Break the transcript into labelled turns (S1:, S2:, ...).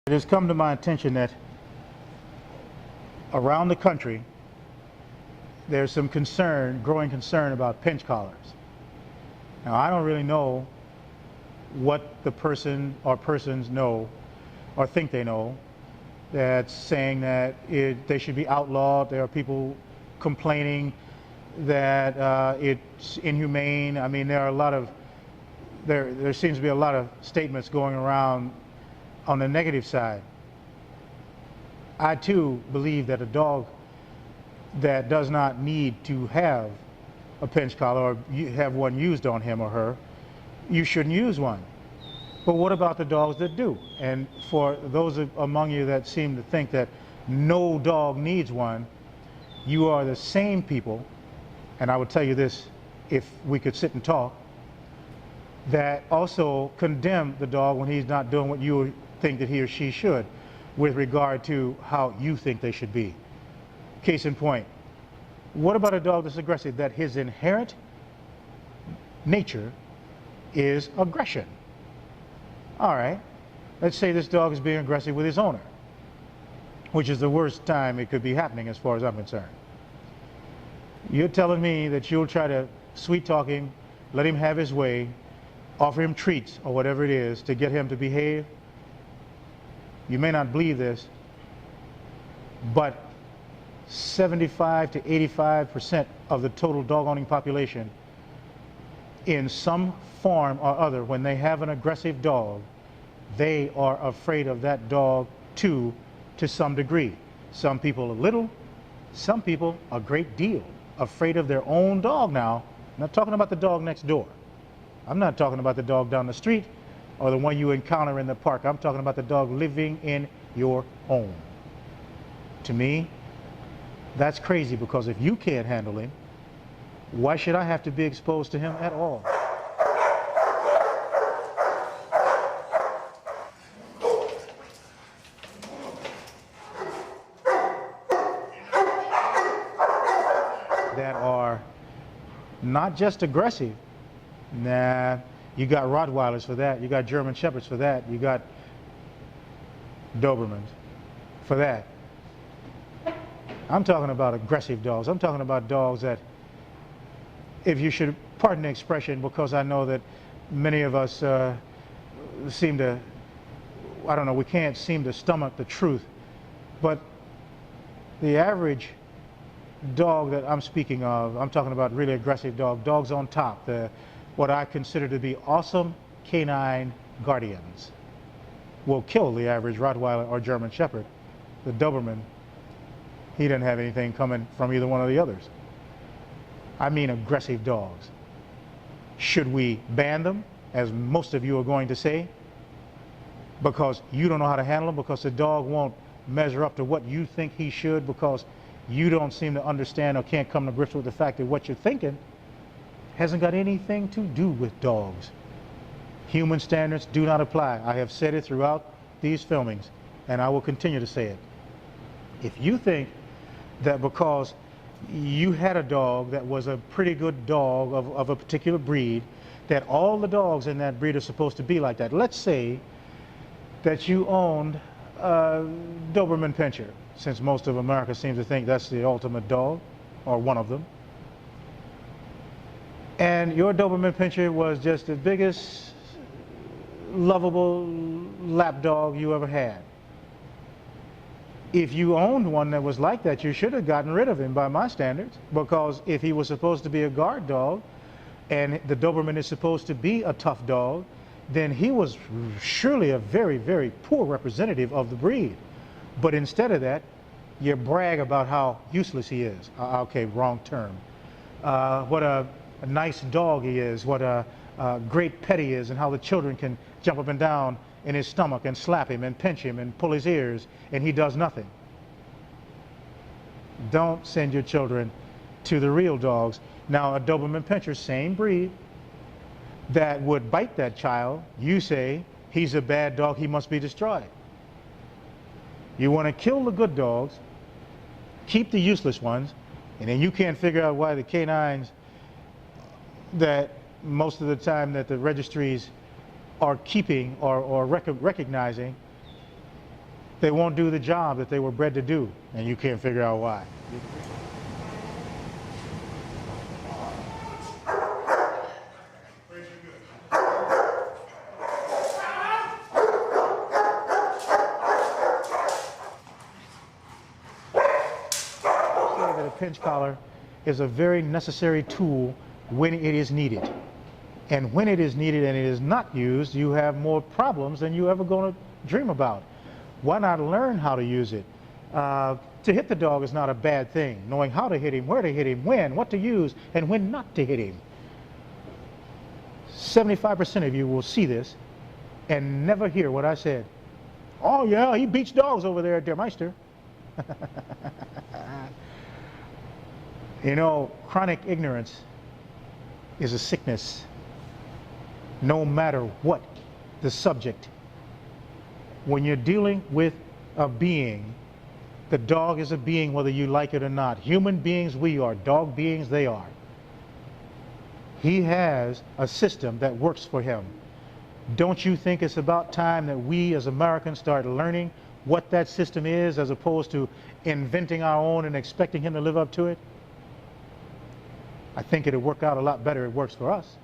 S1: It has come to my attention that around the country there's some concern, growing concern about pinch collars. Now, I don't really know what the person or persons know or think they know that's saying that they should be outlawed. There are people complaining that it's inhumane. I mean, there are a lot of, there seems to be a lot of statements going around on the negative side. I too believe that a dog that does not need to have a pinch collar or have one used on him or her, you shouldn't use one. But what about the dogs that do? And for those among you that seem to think that no dog needs one, you are the same people, and I would tell you this if we could sit and talk, that also condemn the dog when he's not doing what you think that he or she should with regard to how you think they should be. Case in point, what about a dog that's aggressive, that his inherent nature is aggression? All right, let's say this dog is being aggressive with his owner, which is the worst time it could be happening as far as I'm concerned. You're telling me that you'll try to sweet talk him, let him have his way, offer him treats or whatever it is to get him to behave? You may not believe this, but 75 to 85% of the total dog owning population, in some form or other, when they have an aggressive dog, they are afraid of that dog too, to some degree. Some people a little, some people a great deal, afraid of their own dog now. I'm not talking about the dog next door. I'm not talking about the dog down the street or the one you encounter in the park. I'm talking about the dog living in your home. To me, that's crazy, because if you can't handle him, why should I have to be exposed to him at all? That are not just aggressive. Nah, you got Rottweilers for that. You got German Shepherds for that. You got Dobermans for that. I'm talking about aggressive dogs. I'm talking about dogs that, if you should pardon the expression, because I know that many of us seem to, I don't know, we can't seem to stomach the truth, but the average dog that I'm speaking of, I'm talking about really aggressive dogs on top, what I consider to be awesome canine guardians, will kill the average Rottweiler or German Shepherd. The Doberman, he doesn't have anything coming from either one of the others. I mean aggressive dogs. Should we ban them, as most of you are going to say, because you don't know how to handle them, because the dog won't measure up to what you think he should, because you don't seem to understand or can't come to grips with the fact that what you're thinking hasn't got anything to do with dogs. Human standards do not apply. I have said it throughout these filmings, and I will continue to say it. If you think that because you had a dog that was a pretty good dog of a particular breed, that all the dogs in that breed are supposed to be like that. Let's say that you owned a Doberman Pinscher, since most of America seems to think that's the ultimate dog, or one of them. And your Doberman Pinscher was just the biggest, lovable lap dog you ever had. If you owned one that was like that, you should have gotten rid of him by my standards, because if he was supposed to be a guard dog and the Doberman is supposed to be a tough dog, then he was surely a very, very poor representative of the breed. But instead of that, you brag about how useless he is. Okay, wrong term. What a nice dog he is, what a great pet he is, and how the children can jump up and down in his stomach and slap him and pinch him and pull his ears, and he does nothing. Don't send your children to the real dogs. Now, a Doberman Pinscher, same breed, that would bite that child, you say he's a bad dog, he must be destroyed. You want to kill the good dogs, keep the useless ones, and then you can't figure out why the canines that most of the time that the registries are keeping or recognizing They won't do the job that they were bred to do, and you can't figure out why. That a pinch collar is a very necessary tool when it is needed. And when it is needed and it is not used, you have more problems than you ever going to dream about. Why not learn how to use it? To hit the dog is not a bad thing. Knowing how to hit him, where to hit him, when, what to use, and when not to hit him. 75% of you will see this and never hear what I said. Oh yeah, he beats dogs over there at Der Meister. You know, chronic ignorance is a sickness, no matter what the subject. When you're dealing with a being, the dog is a being whether you like it or not. Human beings we are, dog beings they are. He has a system that works for him. Don't you think it's about time that we as Americans start learning what that system is as opposed to inventing our own and expecting him to live up to it? I think it'll work out a lot better if it works for us.